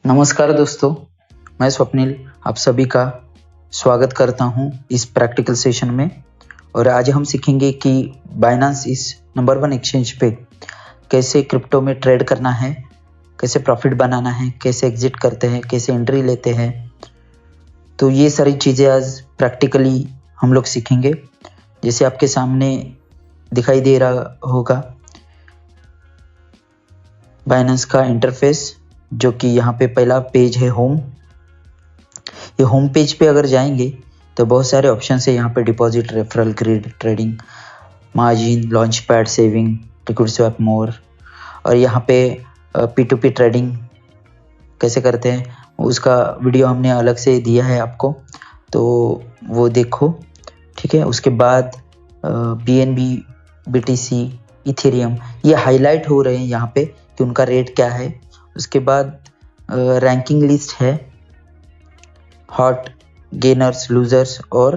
नमस्कार दोस्तों, मैं स्वप्निल आप सभी का स्वागत करता हूं इस प्रैक्टिकल सेशन में। और आज हम सीखेंगे कि बाइनेंस इस नंबर 1 एक्सचेंज पे कैसे क्रिप्टो में ट्रेड करना है, कैसे प्रॉफिट बनाना है, कैसे एग्जिट करते हैं, कैसे एंट्री लेते हैं। तो ये सारी चीज़ें आज प्रैक्टिकली हम लोग सीखेंगे। जैसे आपके सामने दिखाई दे रहा होगा बाइनेंस का इंटरफेस, जो कि यहाँ पे पहला पेज है होम। ये होम पेज पे अगर जाएंगे तो बहुत सारे ऑप्शन है यहाँ पे। Deposit, referral, grid, trading, margin, launch pad, saving, liquid swap, more. और यहाँ पे P2P ट्रेडिंग कैसे करते हैं उसका वीडियो हमने अलग से दिया है आपको, तो वो देखो, ठीक है। उसके बाद BNB, BTC, इथेरियम ये हाईलाइट हो रहे हैं यहाँ पे कि उनका रेट क्या है। उसके बाद रैंकिंग लिस्ट है, हॉट, गेनर्स, लूजर्स और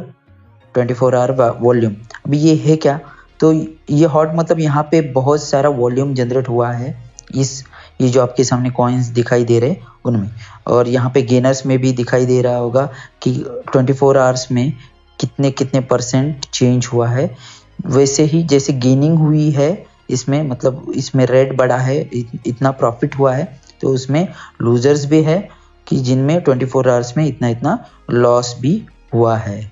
24 आवर वॉल्यूम। अभी ये है क्या, तो ये हॉट मतलब यहाँ पे बहुत सारा वॉल्यूम जनरेट हुआ है ये जो आपके सामने कॉइन्स दिखाई दे रहे उनमें। और यहाँ पे गेनर्स में भी दिखाई दे रहा होगा कि 24 आवर्स में कितने कितने % चेंज हुआ है। वैसे ही जैसे गेनिंग हुई है इसमें, मतलब इसमें रेट बढ़ा है, इतना प्रॉफिट हुआ है, तो उसमें लूजर्स भी है कि जिनमें 24 आवर्स में इतना इतना लॉस भी हुआ है,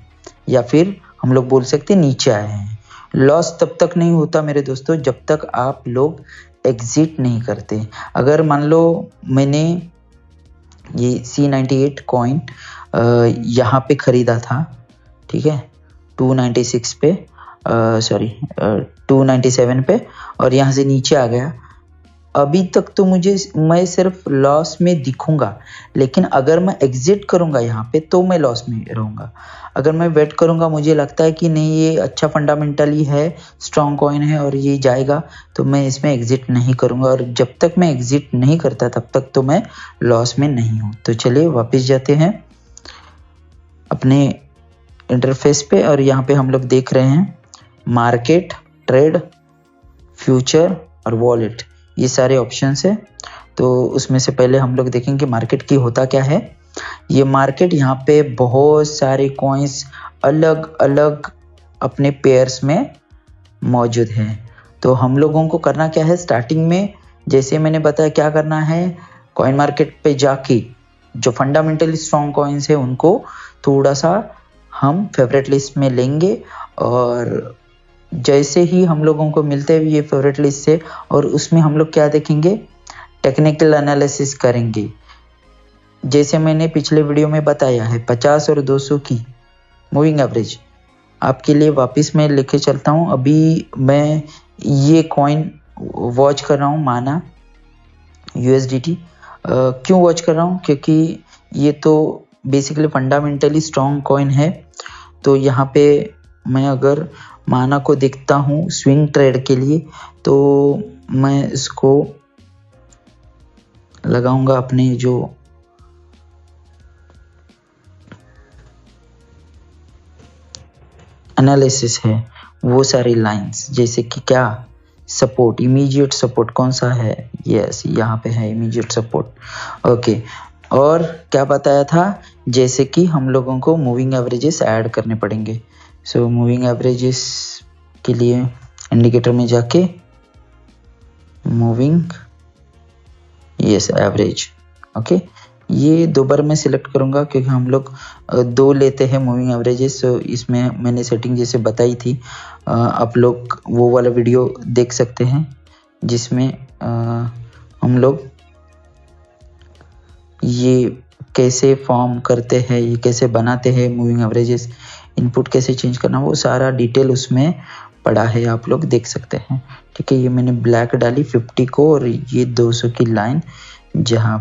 या फिर हम लोग बोल सकते हैं नीचे आए हैं। लॉस तब तक नहीं होता मेरे दोस्तों जब तक आप लोग एग्जिट नहीं करते। अगर मान लो मैंने ये C98 कॉइन यहाँ पे खरीदा था, ठीक है, 296 पे, सॉरी 297 पे, और यहाँ से नीचे आ गया। अभी तक तो मैं सिर्फ लॉस में दिखूंगा, लेकिन अगर मैं एग्जिट करूंगा यहाँ पे तो मैं लॉस में रहूंगा। अगर मैं वेट करूंगा, मुझे लगता है कि नहीं ये अच्छा फंडामेंटली है, स्ट्रॉन्ग कॉइन है और ये जाएगा, तो मैं इसमें एग्जिट नहीं करूंगा। और जब तक मैं एग्जिट नहीं करता तब तक तो मैं लॉस में नहीं हूँ। तो चलिए वापस जाते हैं अपने इंटरफेस पे, और यहाँ पे हम लोग देख रहे हैं मार्केट, ट्रेड, फ्यूचर और वॉलेट, ये सारे ऑप्शंस है। तो उसमें से पहले हम लोग देखेंगे मार्केट की होता क्या है। ये मार्केट यहाँ पे बहुत सारे कॉइन्स अलग अलग अपने पेयर्स में मौजूद हैं। तो हम लोगों को करना क्या है, स्टार्टिंग में जैसे मैंने बताया क्या करना है, कॉइन मार्केट पे जाके जो फंडामेंटली स्ट्रॉन्ग कॉइन्स है उनको थोड़ा सा हम फेवरेट लिस्ट में लेंगे। और जैसे ही हम लोगों को मिलते हैं ये फेवरेट लिस्ट से, और उसमें हम लोग क्या देखेंगे, टेक्निकल एनालिसिस करेंगे। जैसे मैंने पिछले वीडियो में बताया है 50 और 200 की मूविंग एवरेज आपके लिए वापस मैं लेके चलता हूँ। अभी मैं ये कॉइन वॉच कर रहा हूँ, माना USDT। क्यों वॉच कर रहा हूँ, क्योंकि ये तो बेसिकली फंडामेंटली स्ट्रॉन्ग कॉइन है। तो यहाँ पे मैं अगर माना को देखता हूँ स्विंग ट्रेड के लिए, तो मैं इसको लगाऊंगा अपने जो एनालिसिस है वो सारी लाइंस, जैसे कि क्या सपोर्ट, इमीडिएट सपोर्ट कौन सा है, यस यहाँ पे है इमीडिएट सपोर्ट, ओके। और क्या बताया था, जैसे कि हम लोगों को मूविंग एवरेजेस ऐड करने पड़ेंगे। सो मूविंग एवरेजेस के लिए इंडिकेटर में जाके मूविंग, यस एवरेज, ओके। ये 2 बार मैं सिलेक्ट करूंगा क्योंकि हम लोग 2 लेते हैं मूविंग एवरेजेस। तो इसमें मैंने सेटिंग जैसे बताई थी, आप लोग वो वाला वीडियो देख सकते हैं जिसमें हम लोग ये कैसे फॉर्म करते हैं, ये कैसे बनाते हैं मूविंग एवरेजेस, इनपुट कैसे चेंज करना, वो सारा डिटेल उसमें पड़ा है, आप लोग देख सकते हैं, ठीक है। ये मैंने ब्लैक डाली 50 को, और ये 200 की लाइन जहाँ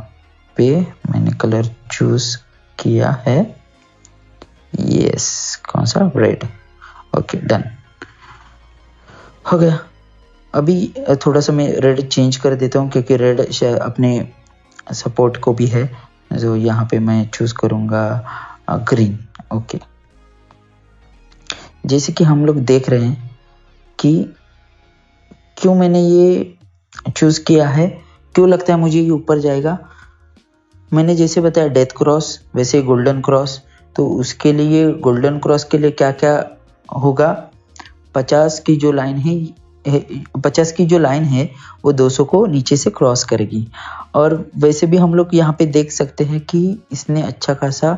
पे मैंने कलर चूज किया है, यस कौन सा, रेड, ओके डन हो गया। अभी थोड़ा सा मैं रेड चेंज कर देता हूँ क्योंकि रेड अपने सपोर्ट को भी है, जो यहाँ पे मैं चूज करूँगा ग्रीन, ओके। जैसे कि हम लोग देख रहे हैं कि क्यों मैंने ये चूज किया है, क्यों लगता है मुझे ये ऊपर जाएगा। मैंने जैसे बताया डेथ क्रॉस, वैसे गोल्डन क्रॉस। तो उसके लिए गोल्डन क्रॉस के लिए क्या क्या होगा, 50 की जो लाइन है 50 की जो लाइन है वो 200 को नीचे से क्रॉस करेगी। और वैसे भी हम लोग यहाँ पे देख सकते हैं कि इसने अच्छा खासा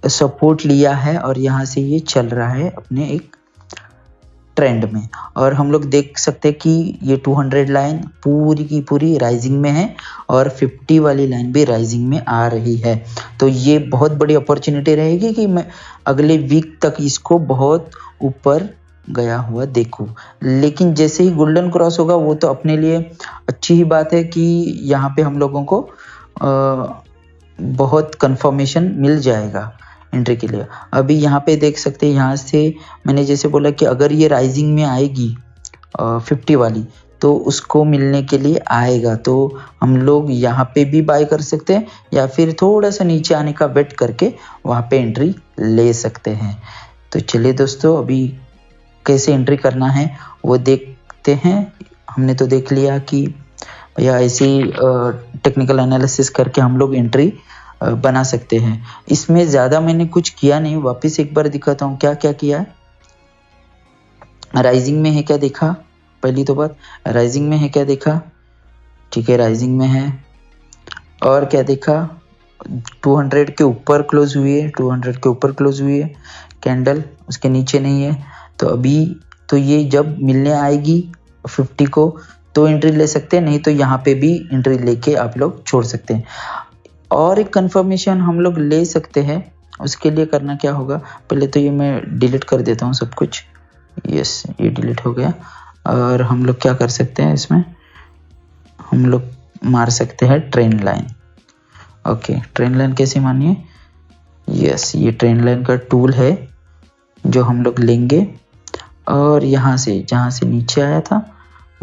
सपोर्ट लिया है और यहाँ से ये चल रहा है अपने एक ट्रेंड में। और हम लोग देख सकते हैं कि ये 200 लाइन पूरी की पूरी राइजिंग में है और 50 वाली लाइन भी राइजिंग में आ रही है। तो ये बहुत बड़ी अपॉर्चुनिटी रहेगी कि मैं अगले वीक तक इसको बहुत ऊपर गया हुआ देखूं। लेकिन जैसे ही गोल्डन क्रॉस होगा वो तो अपने लिए अच्छी ही बात है कि यहाँ पे हम लोगों को बहुत कंफर्मेशन मिल जाएगा एंट्री के लिए। अभी यहाँ पे देख सकते हैं, यहाँ से मैंने जैसे बोला कि अगर ये राइजिंग में आएगी 50 वाली तो उसको मिलने के लिए आएगा, तो हम लोग यहाँ पे भी बाय कर सकते हैं या फिर थोड़ा सा नीचे आने का वेट करके वहाँ पे एंट्री ले सकते हैं। तो चलिए दोस्तों, अभी कैसे एंट्री करना है वो देखते हैं। हमने तो देख लिया कि भैया ऐसे ही टेक्निकल एनालिसिस करके हम लोग एंट्री बना सकते हैं। इसमें ज़्यादा मैंने कुछ किया नहीं, वापस एक बार दिखाता हूँ क्या क्या किया है। राइजिंग में है क्या देखा, पहली तो बात राइजिंग में है क्या देखा, ठीक है राइजिंग में है। और क्या देखा, 200 के ऊपर क्लोज हुई है, 200 के ऊपर क्लोज हुई है कैंडल, उसके नीचे नहीं है। तो अभी तो ये जब मिलने आएगी 50 को तो एंट्री ले सकते हैं, नहीं तो यहाँ पे भी एंट्री लेके आप लोग छोड़ सकते हैं। और एक कंफर्मेशन हम लोग ले सकते हैं, उसके लिए करना क्या होगा, पहले तो ये मैं डिलीट कर देता हूँ सब कुछ। यस, ये डिलीट हो गया। और हम लोग क्या कर सकते हैं, इसमें हम लोग मार सकते हैं trend line. Okay, trend line कैसे मानिए, यस ये ट्रेंड लाइन का टूल है जो हम लोग लेंगे और यहाँ से जहाँ से नीचे आया था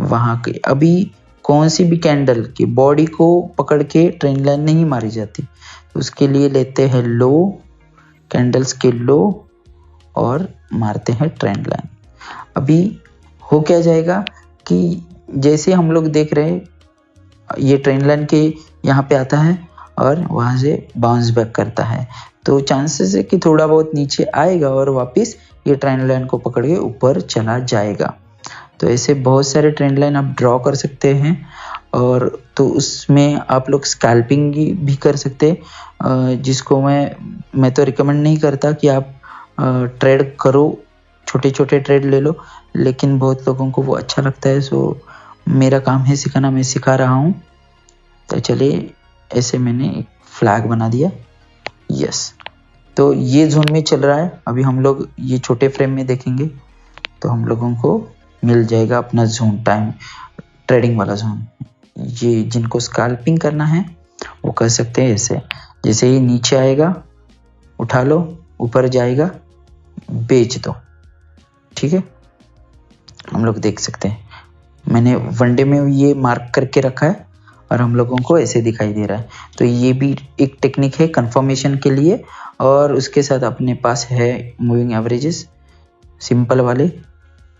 वहाँ के अभी कौन सी भी कैंडल की बॉडी को पकड़ के ट्रेंड लाइन नहीं मारी जाती, तो उसके लिए लेते हैं लो, कैंडल्स के लो और मारते हैं ट्रेंड लाइन। अभी हो क्या जाएगा कि जैसे हम लोग देख रहे हैं ये ट्रेंड लाइन के यहाँ पे आता है और वहाँ से बाउंस बैक करता है, तो चांसेस है कि थोड़ा बहुत नीचे आएगा और वापस ये ट्रेंड लाइन को पकड़ के ऊपर चला जाएगा। तो ऐसे बहुत सारे ट्रेंड लाइन आप ड्रॉ कर सकते हैं और तो उसमें आप लोग स्कैल्पिंग भी कर सकते हैं, जिसको मैं तो रिकमेंड नहीं करता कि आप ट्रेड करो, छोटे छोटे ट्रेड ले लो, लेकिन बहुत लोगों को वो अच्छा लगता है। सो मेरा काम है सिखाना, मैं सिखा रहा हूँ। तो चलिए ऐसे मैंने एक फ्लैग बना दिया। यस, तो ये जोन में चल रहा है। अभी हम लोग ये छोटे फ्रेम में देखेंगे तो हम लोगों को मिल जाएगा अपना जोन, टाइम ट्रेडिंग वाला जोन। ये जिनको स्कैल्पिंग करना है वो कर सकते हैं ऐसे, जैसे ही नीचे आएगा उठा लो, ऊपर जाएगा बेच दो, ठीक है। हम लोग देख सकते हैं मैंने वनडे में ये मार्क करके रखा है और हम लोगों को ऐसे दिखाई दे रहा है। तो ये भी एक टेक्निक है कंफर्मेशन के लिए। और उसके साथ अपने पास है मूविंग एवरेजेस सिंपल वाले,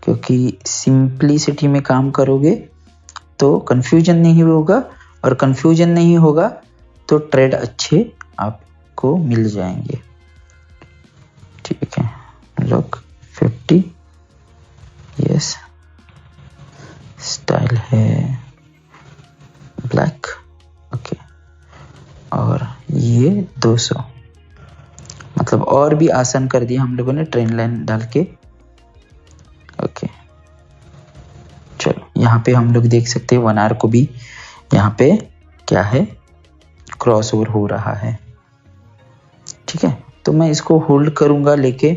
क्योंकि सिंपलिसिटी में काम करोगे तो कंफ्यूजन नहीं होगा, और कंफ्यूजन नहीं होगा तो ट्रेड अच्छे आपको मिल जाएंगे, ठीक है। लोग 50, यस, स्टाइल है ब्लैक, ओके, और ये 200, मतलब और भी आसान कर दिया हम लोगों ने ट्रेंड लाइन डाल के। ओके, चलो यहाँ पे हम लोग देख सकते हैं 1 आवर को भी यहाँ पे क्या है, क्रॉस ओवर हो रहा है, ठीक है। तो मैं इसको होल्ड करूंगा लेके,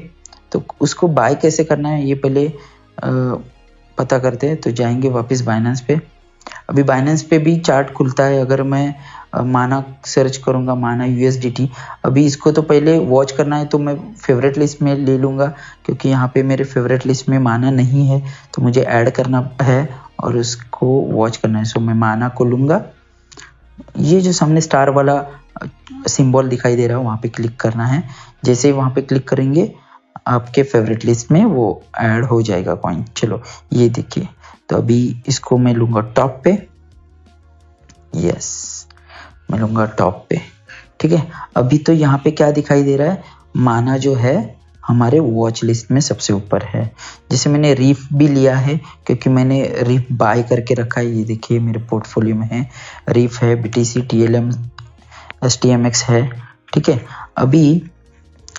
तो उसको बाय कैसे करना है ये पहले पता करते हैं। तो जाएंगे वापस बाइनेंस पे। अभी बाइनेंस पे भी चार्ट खुलता है। अगर मैं माना सर्च करूंगा, माना USDT, अभी इसको तो पहले वॉच करना है, तो मैं फेवरेट लिस्ट में ले लूँगा, क्योंकि यहाँ पे मेरे फेवरेट लिस्ट में माना नहीं है, तो मुझे ऐड करना है और उसको वॉच करना है। सो मैं माना को लूँगा। ये जो सामने स्टार वाला सिंबल दिखाई दे रहा है वहाँ पे क्लिक करना है। जैसे ही वहाँ पे क्लिक करेंगे आपके फेवरेट लिस्ट में वो ऐड हो जाएगा कॉइन। चलो ये देखिए, तो अभी इसको मैं लूँगा टॉप पे, यस, मैं लूँगा टॉप पे। ठीक है, अभी तो यहाँ पे क्या दिखाई दे रहा है, माना जो है हमारे वॉच लिस्ट में सबसे ऊपर है। जैसे मैंने रीफ भी लिया है क्योंकि मैंने रीफ बाय करके रखा है, ये देखिए मेरे पोर्टफोलियो में है, रीफ है, BTC, TLM, STMX है। ठीक है, अभी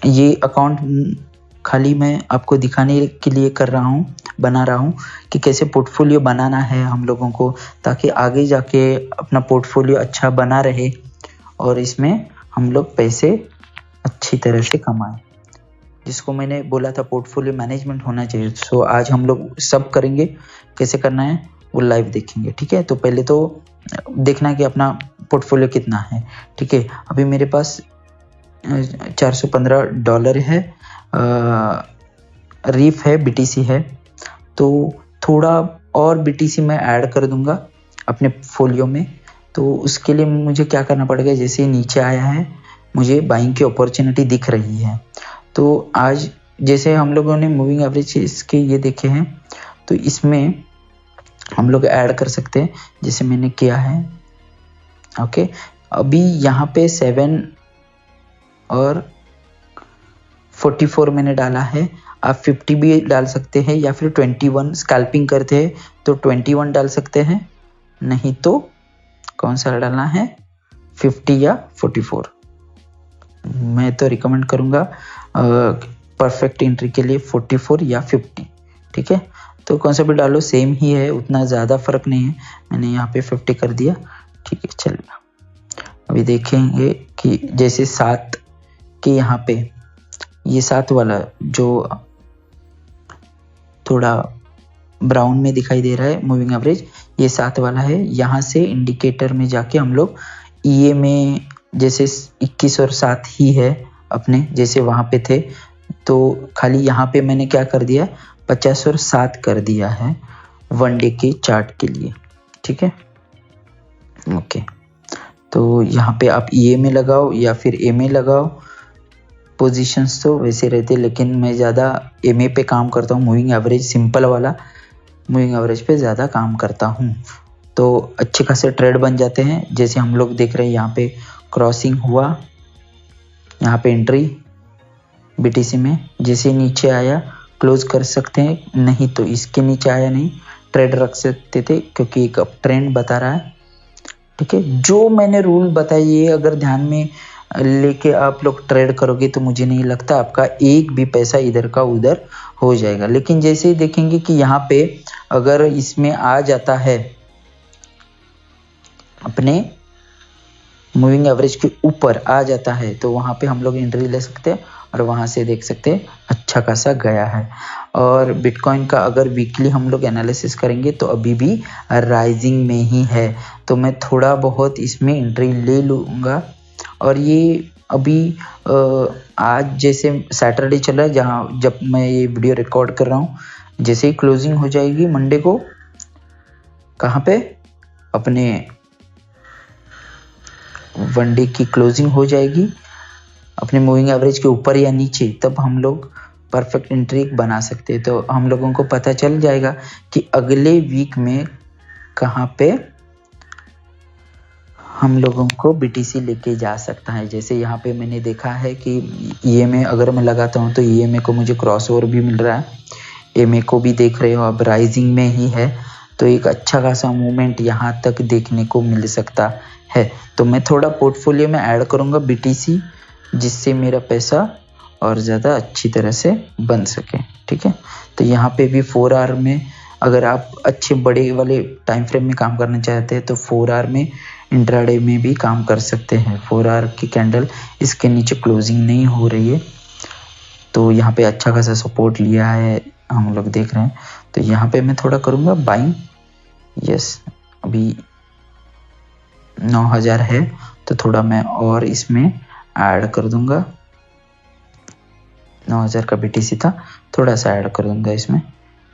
ये अकाउंट खाली मैं आपको दिखाने के लिए कर रहा हूँ, बना रहा हूँ कि कैसे पोर्टफोलियो बनाना है हम लोगों को, ताकि आगे जाके अपना पोर्टफोलियो अच्छा बना रहे और इसमें हम लोग पैसे अच्छी तरह से कमाएं, जिसको मैंने बोला था पोर्टफोलियो मैनेजमेंट होना चाहिए। सो आज हम लोग सब करेंगे, कैसे करना है वो लाइव देखेंगे। ठीक है, तो पहले तो देखना कि अपना पोर्टफोलियो कितना है। ठीक है, अभी मेरे पास $415 है, रीफ है, BTC है, तो थोड़ा और BTC मैं ऐड कर दूंगा अपने फोलियो में। तो उसके लिए मुझे क्या करना पड़ेगा, जैसे नीचे आया है मुझे बाइंग की अपॉर्चुनिटी दिख रही है, तो आज जैसे हम लोगों ने मूविंग एवरेज इसके ये देखे हैं, तो इसमें हम लोग ऐड कर सकते हैं जैसे मैंने किया है। ओके, अभी यहाँ पे 7 और 44 मैंने डाला है, आप 50 भी डाल सकते हैं या फिर 21, स्कैल्पिंग करते हैं तो 21 डाल सकते हैं, नहीं तो कौन सा डालना है 50 या 44। मैं तो रिकमेंड करूँगा परफेक्ट एंट्री के लिए 44 या 50। ठीक है, तो कौन सा भी डालो सेम ही है, उतना ज़्यादा फर्क नहीं है, मैंने यहाँ पे 50 कर दिया। ठीक है, चलिए अभी देखेंगे कि जैसे 7 के यहाँ पे ये 7 वाला जो थोड़ा ब्राउन में दिखाई दे रहा है मूविंग एवरेज, ये 7 वाला है। यहाँ से इंडिकेटर में जाके हम लोग EA में जैसे 21 और 7 ही है अपने, जैसे वहाँ पे थे, तो खाली यहाँ पे मैंने क्या कर दिया 50 और 7 कर दिया है वन डे के चार्ट के लिए। ठीक है, ओके, तो यहाँ पे आप EA में लगाओ या फिर A में लगाओ, पोजीशंस तो वैसे रहते, लेकिन मैं ज़्यादा MA पे काम करता हूँ, मूविंग एवरेज सिंपल वाला मूविंग एवरेज पे ज़्यादा काम करता हूँ, तो अच्छे खासे ट्रेड बन जाते हैं। जैसे हम लोग देख रहे हैं यहाँ पे क्रॉसिंग हुआ, यहाँ पे एंट्री BTC में, जैसे नीचे आया क्लोज कर सकते हैं, नहीं तो इसके नीचे आया नहीं ट्रेड रख सकते थे क्योंकि एक अप ट्रेंड बता रहा है। ठीक है, जो मैंने रूल बताई ये अगर ध्यान में लेके आप लोग ट्रेड करोगे तो मुझे नहीं लगता आपका एक भी पैसा इधर का उधर हो जाएगा। लेकिन जैसे ही देखेंगे कि यहाँ पे अगर इसमें आ जाता है अपने मूविंग एवरेज के ऊपर आ जाता है, तो वहाँ पे हम लोग एंट्री ले सकते हैं और वहाँ से देख सकते हैं अच्छा खासा गया है। और बिटकॉइन का अगर वीकली हम लोग एनालिसिस करेंगे तो अभी भी राइजिंग में ही है, तो मैं थोड़ा बहुत इसमें एंट्री ले लूँगा। और ये अभी आज जैसे सैटरडे चल रहा है, जहाँ जब मैं ये वीडियो रिकॉर्ड कर रहा हूँ, जैसे ही क्लोजिंग हो जाएगी मंडे को, कहाँ पे अपने वन डे की क्लोजिंग हो जाएगी अपने मूविंग एवरेज के ऊपर या नीचे, तब हम लोग परफेक्ट एंट्री बना सकते हैं। तो हम लोगों को पता चल जाएगा कि अगले वीक में कहाँ पे हम लोगों को BTC लेके जा सकता है। जैसे यहाँ पे मैंने देखा है कि EA में अगर मैं लगाता हूँ तो EMA को मुझे क्रॉस ओवर भी मिल रहा है, MA को भी देख रहे हो अब राइजिंग में ही है, तो एक अच्छा खासा मूवमेंट यहाँ तक देखने को मिल सकता है। तो मैं थोड़ा पोर्टफोलियो में ऐड करूँगा BTC, जिससे मेरा पैसा और ज़्यादा अच्छी तरह से बन सके। ठीक है, तो यहाँ पे भी 4 आवर में अगर आप अच्छे बड़े वाले टाइम फ्रेम में काम करना चाहते हैं तो 4 आवर में इंट्राडे में भी काम कर सकते हैं। 4 आवर की कैंडल इसके नीचे क्लोजिंग नहीं हो रही है, तो यहाँ पे अच्छा खासा सपोर्ट लिया है हम लोग देख रहे हैं, तो यहाँ पे मैं थोड़ा करूँगा बाइंग। यस, अभी 9000 है तो थोड़ा मैं और इसमें ऐड कर दूंगा, 9000 का BTC था, थोड़ा सा ऐड कर दूंगा इसमें,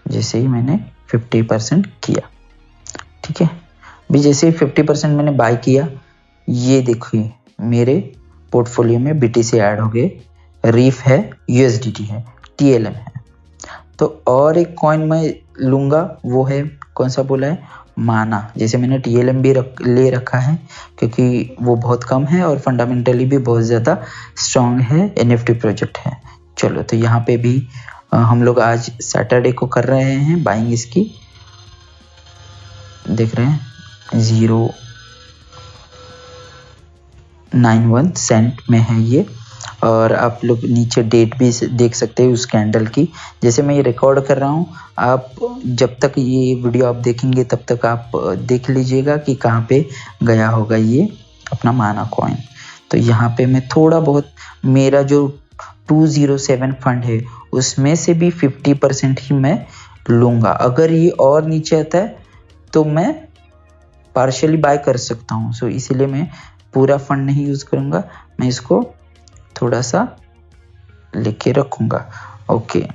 जैसे ही मैंने 50% किया। ठीक है, भी जैसे ही 50% मैंने बाय किया, ये देखिए मेरे पोर्टफोलियो में BTC ऐड हो गए, रीफ है, USDT है, TLM है। तो और एक कॉइन मैं लूँगा, वो है कौन सा बोला है, माना, जैसे मैंने TLM भी ले रखा है क्योंकि वो बहुत कम है और फंडामेंटली भी बहुत ज़्यादा स्ट्रॉन्ग है, NFT प्रोजेक्ट है। चलो तो यहाँ पे भी हम लोग आज सैटरडे को कर रहे हैं बाइंग इसकी, देख रहे हैं 0.91 सेंट में है ये। और आप लोग नीचे डेट भी देख सकते हैं उस कैंडल की। जैसे मैं ये रिकॉर्ड कर रहा हूँ, आप जब तक ये वीडियो आप देखेंगे तब तक आप देख लीजिएगा कि कहाँ पे गया होगा ये अपना माना कॉइन। तो यहाँ पे मैं थोड़ा बहुत, मेरा जो 207 फंड है उसमें से भी 50% ही मैं लूँगा। अगर ये और नीचे आता है तो मैं पार्शियली बाय कर सकता हूँ। सो इसीलिए मैं पूरा फंड नहीं यूज़ करूँगा, मैं इसको थोड़ा सा लेके रखूँगा। ओके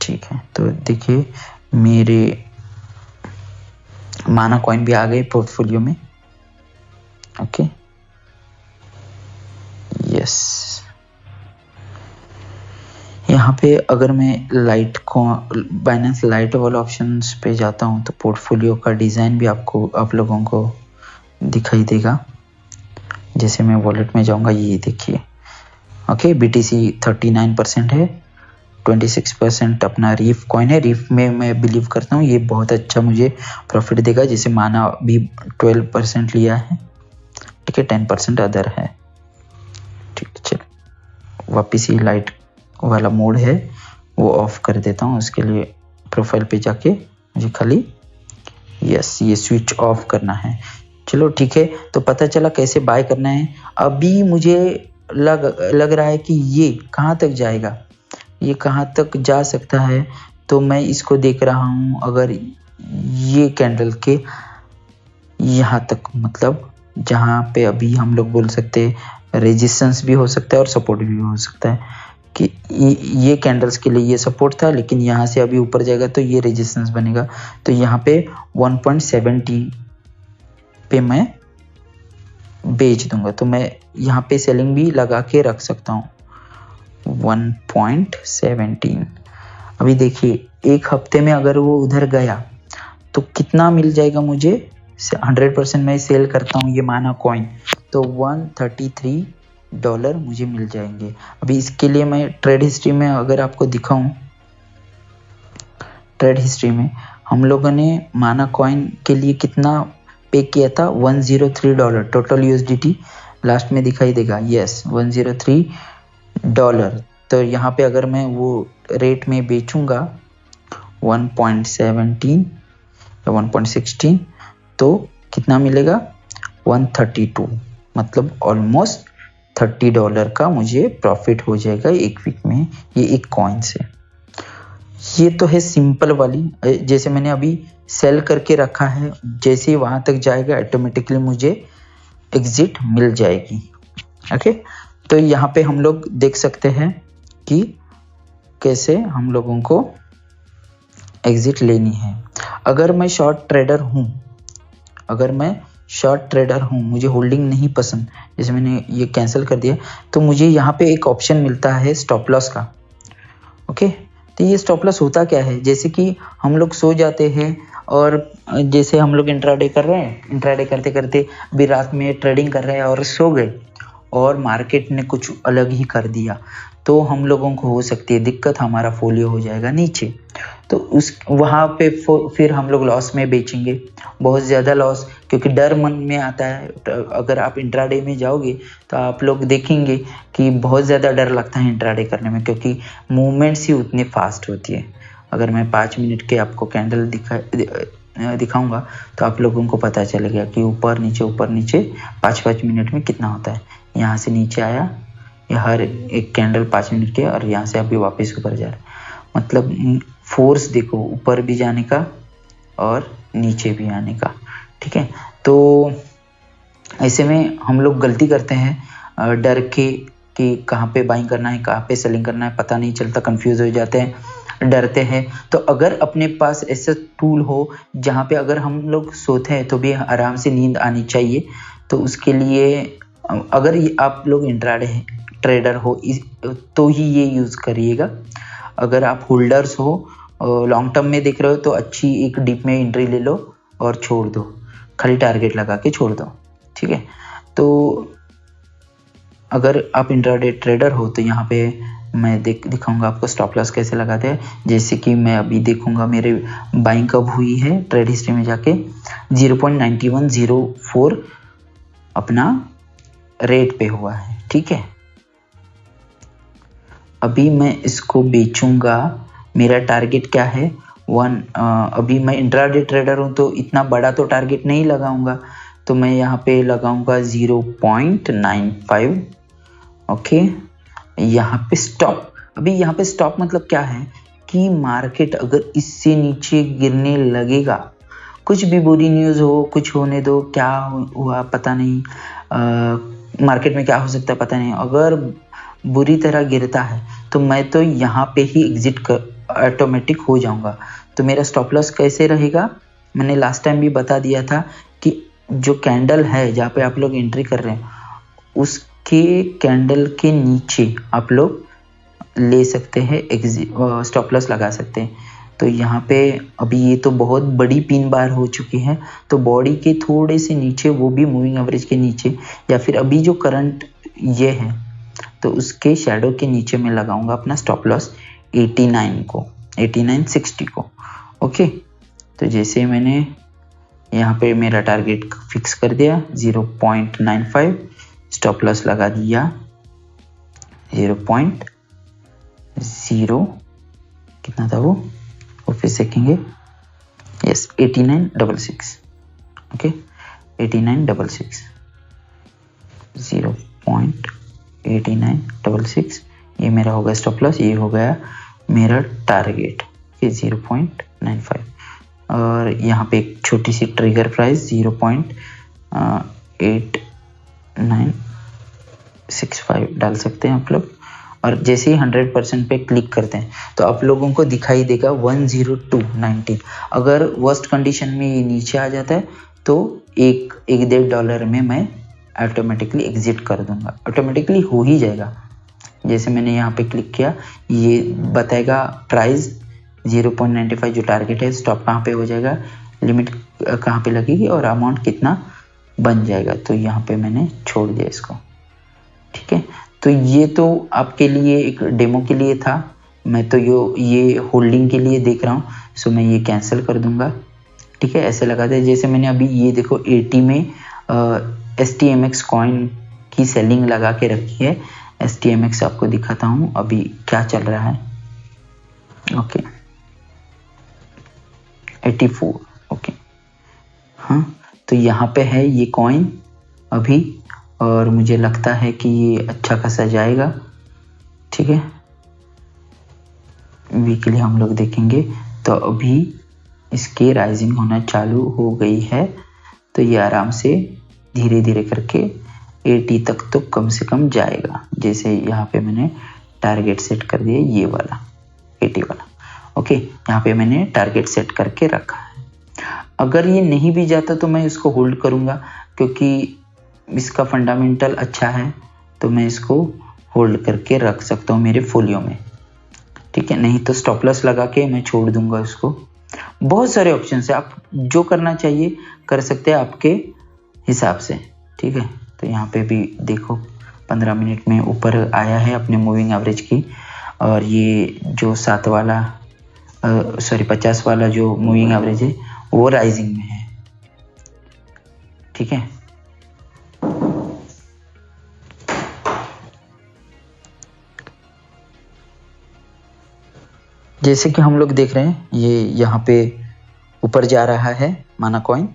ठीक है, तो देखिए मेरे माना कॉइन भी आ गए पोर्टफोलियो में। ओके यस, यहाँ पे अगर मैं लाइट को बाइनेंस लाइट वाले ऑप्शंस पे जाता हूँ तो पोर्टफोलियो का डिज़ाइन भी आप लोगों को दिखाई देगा। जैसे मैं वॉलेट में जाऊँगा, ये देखिए ओके BTC 39% है, 26% अपना रीफ कॉइन है। रीफ में मैं बिलीव करता हूँ ये बहुत अच्छा मुझे प्रॉफिट देगा। जैसे माना भी 12% लिया है, ठीक है, 10% अदर है, ठीक है। चलो वापिस ही लाइट वाला मोड है वो ऑफ कर देता हूँ। उसके लिए प्रोफाइल पे जाके मुझे खाली यस ये स्विच ऑफ करना है। चलो ठीक है, तो पता चला कैसे बाय करना है। अभी मुझे लग रहा है कि ये कहाँ तक जाएगा, ये कहाँ तक जा सकता है, तो मैं इसको देख रहा हूँ। अगर ये कैंडल के यहाँ तक, मतलब जहाँ पे अभी हम लोग बोल सकते हैं रेजिस्टेंस भी हो सकता है और सपोर्ट भी हो सकता है, कि ये कैंडल्स के लिए ये सपोर्ट था, लेकिन यहाँ से अभी ऊपर जाएगा तो ये रेजिस्टेंस बनेगा। तो यहाँ पे 1.70 पे मैं बेच दूंगा। तो मैं यहाँ पे सेलिंग भी लगा के रख सकता हूँ 1.17। अभी देखिए एक हफ्ते में अगर वो उधर गया तो कितना मिल जाएगा मुझे। 100% मैं सेल करता हूँ ये माना कॉइन, तो $133 मुझे मिल जाएंगे। अभी इसके लिए मैं ट्रेड हिस्ट्री में अगर आपको दिखाऊं, ट्रेड हिस्ट्री में हम लोगों ने माना कॉइन के लिए कितना पे किया था, $103 टोटल USDT लास्ट में दिखाई देगा। यस $103। तो यहाँ पे अगर मैं वो रेट में बेचूंगा 1.17 या 1.16 तो कितना मिलेगा, 132, मतलब ऑलमोस्ट $30 का मुझे प्रॉफिट हो जाएगा एक वीक में, ये एक कॉइन से। ये तो है सिंपल वाली, जैसे मैंने अभी सेल करके रखा है, जैसे ही वहां तक जाएगा ऑटोमेटिकली मुझे एग्जिट मिल जाएगी। ओके, तो यहाँ पे हम लोग देख सकते हैं कि कैसे हम लोगों को एग्जिट लेनी है। अगर मैं शॉर्ट ट्रेडर हूँ, मुझे होल्डिंग नहीं पसंद, जैसे मैंने ये कैंसिल कर दिया, तो मुझे यहाँ पे एक ऑप्शन मिलता है स्टॉप लॉस का। ओके, तो ये स्टॉप लॉस होता क्या है, जैसे कि हम लोग सो जाते हैं और जैसे हम लोग इंट्राडे कर रहे हैं, इंट्राडे करते करते भी रात में ट्रेडिंग कर रहे हैं और सो गए और मार्केट ने कुछ अलग ही कर दिया, तो हम लोगों को हो सकती है दिक्कत, हमारा फोलियो हो जाएगा नीचे। तो उस वहाँ पे फिर हम लोग लॉस में बेचेंगे, बहुत ज़्यादा लॉस, क्योंकि डर मन में आता है। अगर आप इंट्राडे में जाओगे तो आप लोग देखेंगे कि बहुत ज़्यादा डर लगता है इंट्राडे करने में, क्योंकि मूवमेंट्स ही उतनी फास्ट होती है। अगर मैं 5 मिनट के आपको कैंडल दिखाऊंगा तो आप लोगों को पता चलेगा कि ऊपर नीचे 5-5 मिनट में कितना होता है। यहाँ से नीचे आया, ये हर एक कैंडल 5 मिनट के, और यहाँ से अभी वापस ऊपर जा रहा है, मतलब फोर्स देखो ऊपर भी जाने का और नीचे भी आने का। ठीक है, तो ऐसे में हम लोग गलती करते हैं डर के कि कहाँ पे बाइंग करना है, कहाँ पे सेलिंग करना है, पता नहीं चलता, कंफ्यूज हो जाते हैं, डरते हैं। तो अगर अपने पास ऐसा टूल हो जहाँ पे अगर हम लोग सोते हैं तो भी आराम से नींद आनी चाहिए, तो उसके लिए अगर आप लोग इंट्राडे ट्रेडर हो तो ही ये यूज़ करिएगा। अगर आप होल्डर्स हो, लॉन्ग टर्म में देख रहे हो, तो अच्छी एक डीप में एंट्री ले लो और छोड़ दो, खाली टारगेट लगा के छोड़ दो। ठीक है, तो अगर आप इंट्राडे ट्रेडर हो तो यहाँ पे मैं दिखाऊंगा आपको स्टॉप लॉस कैसे लगाते हैं। जैसे कि मैं अभी देखूंगा मेरे बाइंग कब हुई है, ट्रेड हिस्ट्री में जाके 0.9104 अपना रेट पे हुआ है। ठीक है, अभी मैं इसको बेचूंगा, मेरा टारगेट क्या है 1। अभी मैं इंट्राडे ट्रेडर हूँ तो इतना बड़ा तो टारगेट नहीं लगाऊंगा, तो मैं यहाँ पे लगाऊंगा 0.95। ओके, यहाँ पे स्टॉप। अभी यहाँ पे स्टॉप मतलब क्या है कि मार्केट अगर इससे नीचे गिरने लगेगा, कुछ भी बुरी न्यूज़ हो, कुछ होने दो, क्या हुआ पता नहीं, मार्केट में क्या हो सकता है पता नहीं, अगर बुरी तरह गिरता है तो मैं तो यहाँ पे ही एग्जिट कर ऑटोमेटिक हो जाऊंगा। तो मेरा स्टॉप लॉस कैसे रहेगा, मैंने लास्ट टाइम भी बता दिया था कि जो कैंडल है जहाँ पे आप लोग एंट्री कर रहे हैं उसके कैंडल के नीचे आप लोग ले सकते हैं, स्टॉप लॉस लगा सकते हैं। तो यहाँ पे अभी ये तो बहुत बड़ी पिन बार हो चुकी है, तो बॉडी के थोड़े से नीचे, वो भी मूविंग एवरेज के नीचे, या फिर अभी जो करंट ये है तो उसके शैडो के नीचे मैं लगाऊंगा अपना स्टॉप लॉस 89 को, 8960 को। ओके, तो जैसे मैंने यहाँ पे मेरा टारगेट फिक्स कर दिया 0.95, स्टॉप लॉस लगा दिया 0.0 कितना था वो फिर सेकेंगे, यस 8966। ओके, 8966, 0.8966 ये मेरा हो गया स्टॉप लॉस, ये हो गया मेरा टारगेट 0.95। और यहाँ पे एक छोटी सी ट्रिगर प्राइस 0.8965 डाल सकते हैं आप लोग। और जैसे ही 100% पे क्लिक करते हैं तो आप लोगों को दिखाई देगा 102.19। अगर वर्स्ट कंडीशन में ये नीचे आ जाता है तो $1.5 में मैं ऑटोमेटिकली एग्जिट कर दूंगा, ऑटोमेटिकली हो ही जाएगा। जैसे मैंने यहाँ पे क्लिक किया, ये बताएगा प्राइस 0.95 जो टारगेट है, स्टॉप कहाँ पे हो जाएगा, लिमिट कहाँ पे लगेगी और अमाउंट कितना बन जाएगा। तो यहाँ पे मैंने छोड़ दिया इसको। ठीक है, तो ये तो आपके लिए एक डेमो के लिए था, मैं तो ये होल्डिंग के लिए देख रहा हूँ, सो मैं ये कैंसिल कर दूंगा। ठीक है, ऐसे लगा दे। जैसे मैंने अभी ये देखो 80 में STMX कॉइन की सेलिंग लगा के रखी है। STMX आपको दिखाता हूँ अभी क्या चल रहा है। ओके 84। ओके हाँ, तो यहाँ पे है ये कॉइन अभी, और मुझे लगता है कि ये अच्छा खासा जाएगा। ठीक है, वीकली हम लोग देखेंगे तो अभी इसके राइजिंग होना चालू हो गई है, तो ये आराम से धीरे धीरे करके 80 तक तो कम से कम जाएगा। जैसे यहाँ पे मैंने टारगेट सेट कर दिया ये वाला 80 वाला। ओके, यहाँ पे मैंने टारगेट सेट करके रखा है। अगर ये नहीं भी जाता तो मैं इसको होल्ड करूँगा, क्योंकि इसका फंडामेंटल अच्छा है, तो मैं इसको होल्ड करके रख सकता हूँ मेरे फोलियो में। ठीक है, नहीं तो स्टॉप लॉस लगा के मैं छोड़ दूंगा इसको। बहुत सारे ऑप्शन है, आप जो करना चाहिए कर सकते हैं आपके हिसाब से। ठीक है, तो यहाँ पे भी देखो 15 मिनट में ऊपर आया है अपने मूविंग एवरेज की, और ये जो 50 वाला जो मूविंग एवरेज है वो राइजिंग में है। ठीक है, जैसे कि हम लोग देख रहे हैं ये यहाँ पे ऊपर जा रहा है माना कॉइन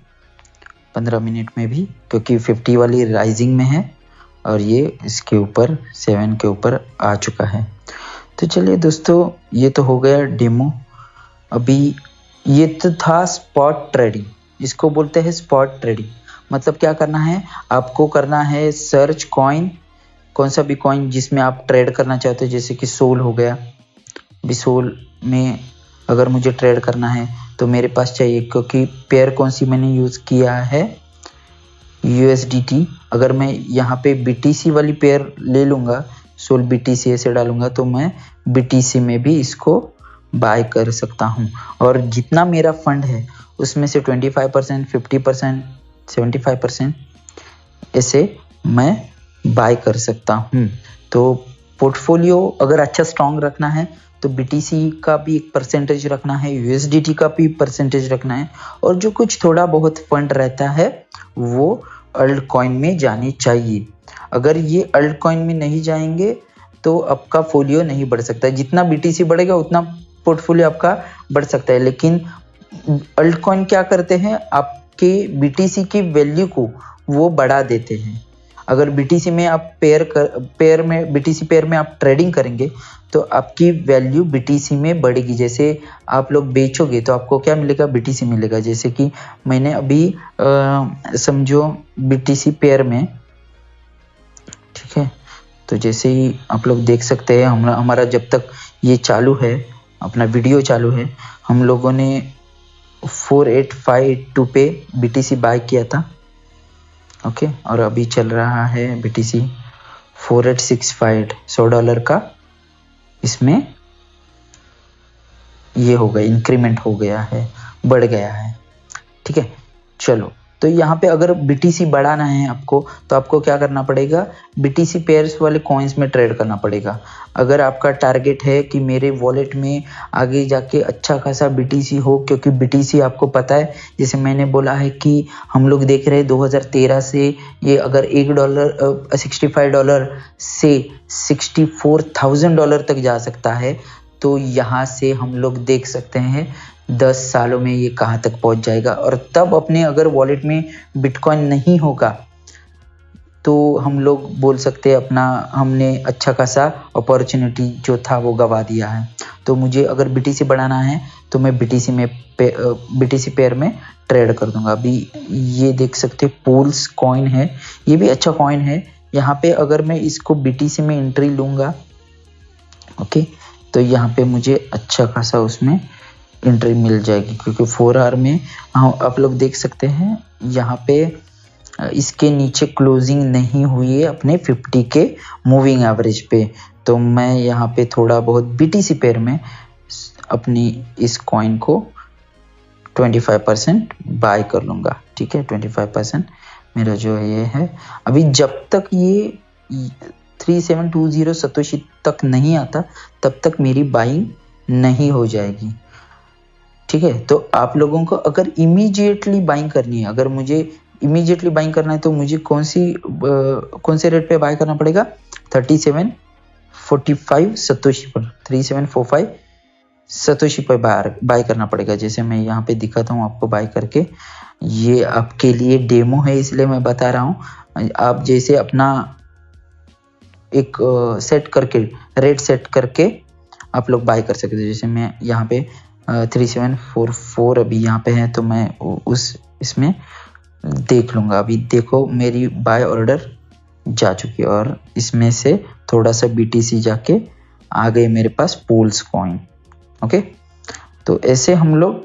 15 मिनट में भी, क्योंकि 50 वाली राइजिंग में है और ये इसके ऊपर 7 के ऊपर आ चुका है। तो चलिए दोस्तों, ये तो हो गया डेमो। अभी ये तो था स्पॉट ट्रेडिंग, इसको बोलते हैं स्पॉट ट्रेडिंग। मतलब क्या करना है, आपको करना है सर्च कॉइन, कौन सा भी कॉइन जिसमें आप ट्रेड करना चाहते हो। जैसे कि सोल हो गया, भी सोल में अगर मुझे ट्रेड करना है तो मेरे पास चाहिए, क्योंकि पेयर कौन सी मैंने यूज़ किया है USDT। अगर मैं यहाँ पे BTC वाली पेयर ले लूँगा, सोल BTC ऐसे डालूंगा तो मैं BTC में भी इसको बाय कर सकता हूँ। और जितना मेरा फंड है उसमें से 25%, 50%, 75% ऐसे मैं बाय कर सकता हूँ। तो पोर्टफोलियो अगर अच्छा स्ट्रॉन्ग रखना है तो BTC का भी एक परसेंटेज रखना है, USDT का भी परसेंटेज रखना है, और जो कुछ थोड़ा बहुत फंड रहता है वो अल्ट कॉइन में जानी चाहिए। अगर ये अल्ट कॉइन में नहीं जाएंगे तो आपका फोलियो नहीं बढ़ सकता। जितना BTC बढ़ेगा उतना पोर्टफोलियो आपका बढ़ सकता है, लेकिन अल्ट कॉइन क्या करते हैं, आपके BTC की वैल्यू को वो बढ़ा देते हैं। अगर BTC में आप BTC पेयर में आप ट्रेडिंग करेंगे तो आपकी वैल्यू BTC में बढ़ेगी। जैसे आप लोग बेचोगे तो आपको क्या मिलेगा, BTC मिलेगा। जैसे कि मैंने अभी समझो BTC पेयर में, ठीक है, तो जैसे ही आप लोग देख सकते हैं हमारा जब तक ये चालू है, अपना वीडियो चालू है, हम लोगों ने 4852 पे BTC बाय किया था, ओके। और अभी चल रहा है BTC 4865, $100 का इसमें ये हो गया, इंक्रीमेंट हो गया है, बढ़ गया है, ठीक है। चलो, तो यहाँ पे अगर BTC बढ़ाना है आपको तो आपको क्या करना पड़ेगा, BTC पेयर्स वाले कॉइन्स में ट्रेड करना पड़ेगा। अगर आपका टारगेट है कि मेरे वॉलेट में आगे जाके अच्छा खासा BTC हो, क्योंकि BTC आपको पता है, जैसे मैंने बोला है कि हम लोग देख रहे हैं 2013 से ये अगर $65 से $64,000 तक जा सकता है, तो यहाँ से हम लोग देख सकते हैं 10 सालों में ये कहाँ तक पहुँच जाएगा। और तब अपने अगर वॉलेट में बिटकॉइन नहीं होगा तो हम लोग बोल सकते हैं अपना हमने अच्छा खासा अपॉर्चुनिटी जो था वो गवा दिया है। तो मुझे अगर BTC बढ़ाना है तो मैं BTC पेयर में ट्रेड कर दूंगा। अभी ये देख सकते हैं पोल्स कॉइन है, ये भी अच्छा कॉइन है। यहाँ पे अगर मैं इसको BTC में एंट्री लूँगा, ओके, तो यहाँ पे मुझे अच्छा खासा उसमें एंट्री मिल जाएगी, क्योंकि 4 आवर में आप लोग देख सकते हैं यहाँ पे इसके नीचे क्लोजिंग नहीं हुई है अपने 50 के मूविंग एवरेज पे। तो मैं यहाँ पे थोड़ा बहुत BTC पेयर में अपनी इस कॉइन को 25% बाय कर लूँगा, ठीक है। 25% मेरा जो ये है। अभी जब तक ये 3720 सतोशी तक नहीं आता तब तक मेरी बाइंग नहीं हो जाएगी, ठीक है। तो आप लोगों को अगर इमीडिएटली बाइंग करनी है, अगर मुझे इमीडिएटली बाइंग करना है तो मुझे कौन से रेट पे बाय करना पड़ेगा, 3745 सतोशी पर, 3745 सतोशी पर बाय करना पड़ेगा। जैसे मैं यहाँ पे दिखाता हूँ आपको बाय करके, ये आपके लिए डेमो है इसलिए मैं बता रहा हूँ। आप जैसे अपना एक सेट करके, रेट सेट करके आप लोग बाय कर सकते हो। जैसे मैं यहाँ पे 3744 अभी यहाँ पे है, तो मैं इसमें देख लूँगा। अभी देखो मेरी बाय ऑर्डर जा चुकी है और इसमें से थोड़ा सा BTC जाके आ गए मेरे पास पोल्स कॉइन, ओके। तो ऐसे हम लोग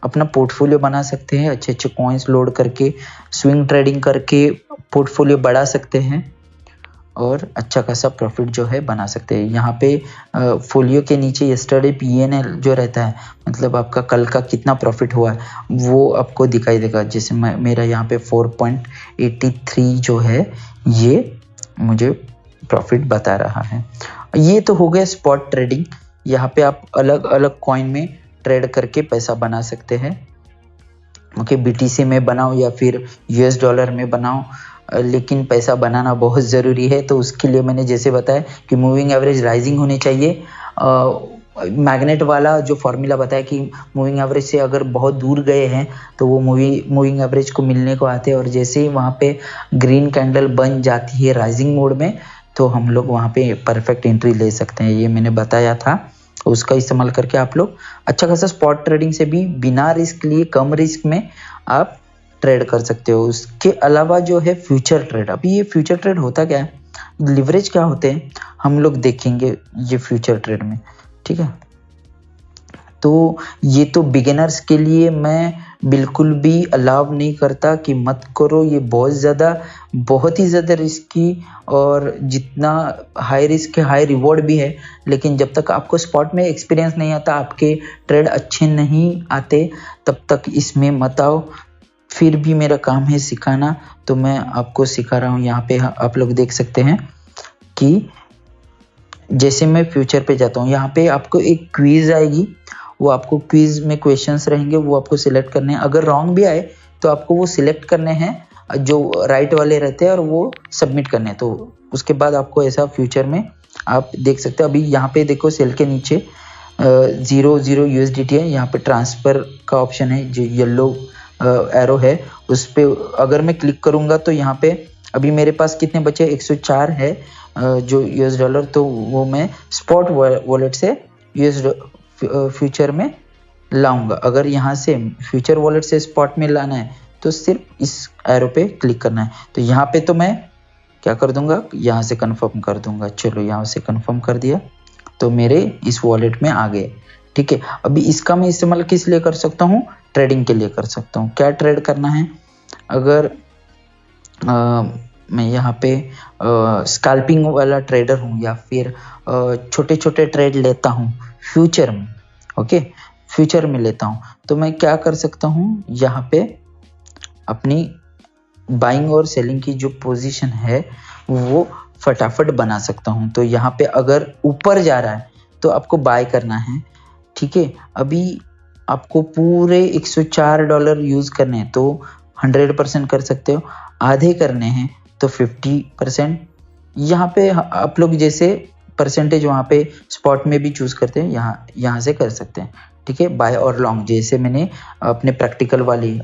अपना पोर्टफोलियो बना सकते हैं, अच्छे अच्छे कॉइन्स लोड करके स्विंग ट्रेडिंग करके पोर्टफोलियो बढ़ा सकते हैं और अच्छा खासा प्रॉफिट जो है बना सकते हैं। यहाँ पे फोलियो के नीचे यस्टरडे PNL जो रहता है, मतलब आपका कल का कितना प्रॉफिट हुआ है वो आपको दिखाई देगा। जैसे मेरा यहाँ पे 4.83 जो है ये मुझे प्रॉफिट बता रहा है। ये तो हो गया स्पॉट ट्रेडिंग। यहाँ पे आप अलग अलग कॉइन में ट्रेड करके पैसा बना सकते हैं, ओके। BTC में बनाओ या फिर $US में बनाओ, लेकिन पैसा बनाना बहुत ज़रूरी है। तो उसके लिए मैंने जैसे बताया कि मूविंग एवरेज राइजिंग होनी चाहिए। मैग्नेट वाला जो फॉर्मूला बताया कि मूविंग एवरेज से अगर बहुत दूर गए हैं तो वो मूविंग एवरेज को मिलने को आते हैं, और जैसे ही वहाँ पे ग्रीन कैंडल बन जाती है राइजिंग मोड में तो हम लोग वहाँ पे परफेक्ट एंट्री ले सकते हैं। ये मैंने बताया था, उसका इस्तेमाल करके आप लोग अच्छा खासा स्पॉट ट्रेडिंग से भी बिना रिस्क लिए कम रिस्क में आप ट्रेड कर सकते हो। उसके अलावा जो है फ्यूचर ट्रेड, अभी ये फ्यूचर ट्रेड होता क्या है, लिवरेज क्या होते हैं हम लोग देखेंगे ये फ्यूचर ट्रेड में, ठीक है। तो ये तो बिगिनर्स के लिए मैं बिल्कुल भी अलाउ नहीं करता कि मत करो, ये बहुत ही ज़्यादा रिस्की, और जितना हाई रिस्क है हाई रिवॉर्ड भी है, लेकिन जब तक आपको स्पॉट में एक्सपीरियंस नहीं आता, आपके ट्रेड अच्छे नहीं आते, तब तक इसमें मत आओ। फिर भी मेरा काम है सिखाना, तो मैं आपको सिखा रहा हूँ। यहाँ पे आप लोग देख सकते हैं कि जैसे मैं फ्यूचर पे जाता हूँ, यहाँ पे आपको एक क्विज आएगी, वो आपको क्विज में क्वेश्चंस रहेंगे, वो आपको सिलेक्ट करने हैं। अगर रॉन्ग भी आए तो आपको वो सिलेक्ट करने हैं जो राइट वाले रहते हैं, और वो सबमिट करने हैं। तो उसके बाद आपको ऐसा फ्यूचर में आप देख सकते हो। अभी यहाँ पे देखो सेल के नीचे 0 USDT है, यहाँ पे ट्रांसफर का ऑप्शन है, जो येलो एरो है उस पर अगर मैं क्लिक करूँगा तो यहाँ पे अभी मेरे पास कितने बचे, 104 है जो $, तो वो मैं स्पॉट वॉलेट से यूएस फ्यूचर में लाऊंगा। अगर यहाँ से फ्यूचर वॉलेट से स्पॉट में लाना है तो सिर्फ इस एरो पे क्लिक करना है। तो यहाँ पे तो मैं क्या कर दूंगा, यहाँ से कंफर्म कर दूंगा। चलो यहाँ से कंफर्म कर दिया, तो मेरे इस वॉलेट में आ गए। ठीक है, अभी इसका मैं इस्तेमाल किस लिए कर सकता हूँ, ट्रेडिंग के लिए कर सकता हूँ। क्या ट्रेड करना है, अगर मैं यहाँ पे स्कैल्पिंग वाला ट्रेडर हूँ, या फिर छोटे छोटे ट्रेड लेता हूँ फ्यूचर में, ओके, फ्यूचर में लेता हूँ, तो मैं क्या कर सकता हूँ, यहाँ पे अपनी बाइंग और सेलिंग की जो पोजीशन है वो फटाफट बना सकता हूँ। तो यहाँ पे अगर ऊपर जा रहा है तो आपको बाय करना है। ठीक है, अभी आपको पूरे $104 यूज करने हैं तो 100% कर सकते हो, आधे करने हैं तो 50%। यहाँ पे आप लोग जैसे परसेंटेज वहाँ पे स्पॉट में भी चूज करते हैं, यहाँ से कर सकते हैं। ठीक है, बाय और लॉन्ग, जैसे मैंने अपने प्रैक्टिकल वाली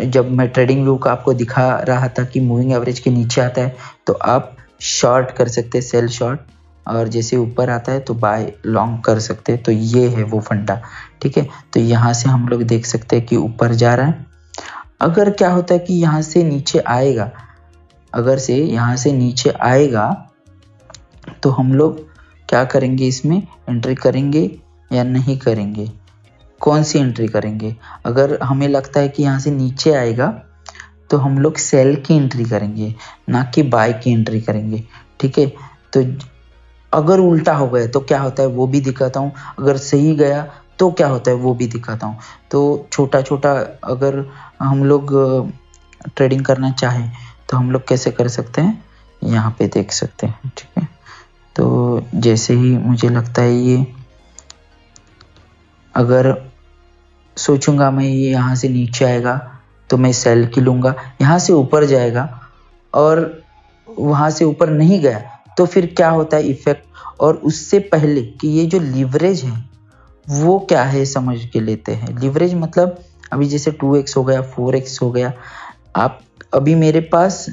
जब मैं ट्रेडिंग व्यू का आपको दिखा रहा था कि मूविंग एवरेज के नीचे आता है तो आप शॉर्ट कर सकते हैं, सेल शॉर्ट, और जैसे ऊपर आता है तो बाय लॉन्ग कर सकते हैं। तो ये है वो फंडा। ठीक है, तो यहाँ से हम लोग देख सकते हैं कि ऊपर जा रहा है। अगर क्या होता है कि यहाँ से नीचे आएगा, अगर से यहाँ से नीचे आएगा तो हम लोग क्या करेंगे, इसमें एंट्री करेंगे या नहीं करेंगे, कौन सी एंट्री करेंगे। अगर हमें लगता है कि यहाँ से नीचे आएगा तो हम लोग सेल की एंट्री करेंगे, ना कि बाय की एंट्री करेंगे। ठीक है, तो अगर उल्टा हो गया तो क्या होता है वो भी दिखाता हूँ, अगर सही गया तो क्या होता है वो भी दिखाता हूँ। तो छोटा छोटा अगर हम लोग ट्रेडिंग करना चाहें तो हम लोग कैसे कर सकते हैं, यहाँ पे देख सकते हैं। ठीक है, तो जैसे ही मुझे लगता है ये, अगर सोचूंगा मैं ये यहाँ से नीचे आएगा तो मैं सेल की लूँगा, यहाँ से ऊपर जाएगा और वहाँ से ऊपर नहीं गया तो फिर क्या होता है इफेक्ट। और उससे पहले कि ये जो लीवरेज है वो क्या है समझ के लेते हैं। लीवरेज मतलब अभी जैसे 2x हो गया, 4x हो गया। आप अभी मेरे पास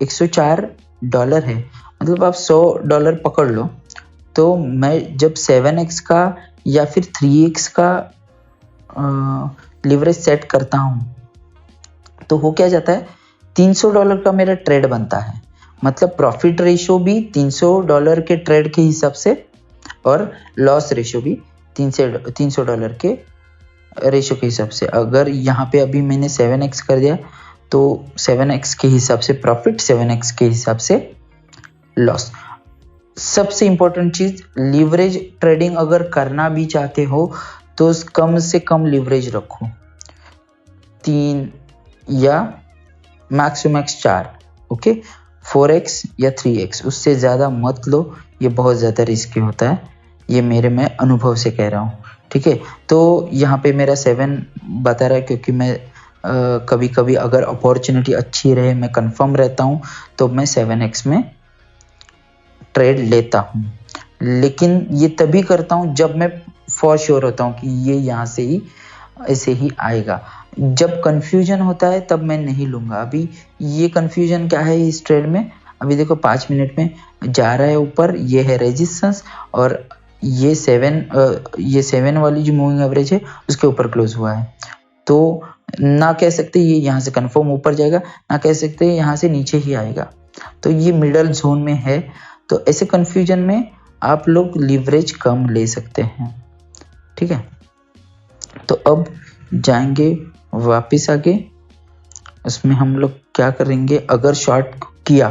$104 है, मतलब आप $100 पकड़ लो, तो मैं जब 7x का या फिर 3x का लीवरेज सेट करता हूँ तो हो क्या जाता है, $300 का मेरा ट्रेड बनता है। मतलब प्रॉफिट रेशियो भी $300 के ट्रेड के हिसाब से और लॉस रेशियो भी $300 के रेशियो के हिसाब से। अगर यहाँ पे अभी मैंने 7x कर दिया तो 7x के हिसाब से प्रॉफिट, 7x के हिसाब से लॉस। सबसे इंपॉर्टेंट चीज, लीवरेज ट्रेडिंग अगर करना भी चाहते हो तो कम से कम लीवरेज रखो, 3 या max to max 4, okay, 4x या 3x, उससे ज़्यादा मत लो, ये बहुत ज़्यादा रिस्की होता है, ये मेरे मैं अनुभव से कह रहा हूँ। ठीक है, तो यहाँ पे मेरा 7 बता रहा है क्योंकि मैं कभी कभी अगर अपॉर्चुनिटी अच्छी रहे, मैं कंफर्म रहता हूँ तो मैं 7x में ट्रेड लेता हूँ। लेकिन ये तभी करता हूँ जब मैं फॉर श्योर होता हूँ कि ये यहाँ से ही ऐसे ही आएगा। जब कंफ्यूजन होता है तब मैं नहीं लूँगा। अभी ये कंफ्यूजन क्या है इस ट्रेड में, अभी देखो 5 मिनट में जा रहा है ऊपर, ये है रेजिस्टेंस, और ये 7 वाली जो मूविंग एवरेज है उसके ऊपर क्लोज हुआ है। तो ना कह सकते ये यहाँ से कंफर्म ऊपर जाएगा, ना कह सकते यहाँ से नीचे ही आएगा, तो ये मिडल जोन में है। तो ऐसे कंफ्यूजन में आप लोग लीवरेज कम ले सकते हैं। ठीक है, तो अब जाएंगे वापस आगे, उसमें हम लोग क्या करेंगे, अगर शॉर्ट किया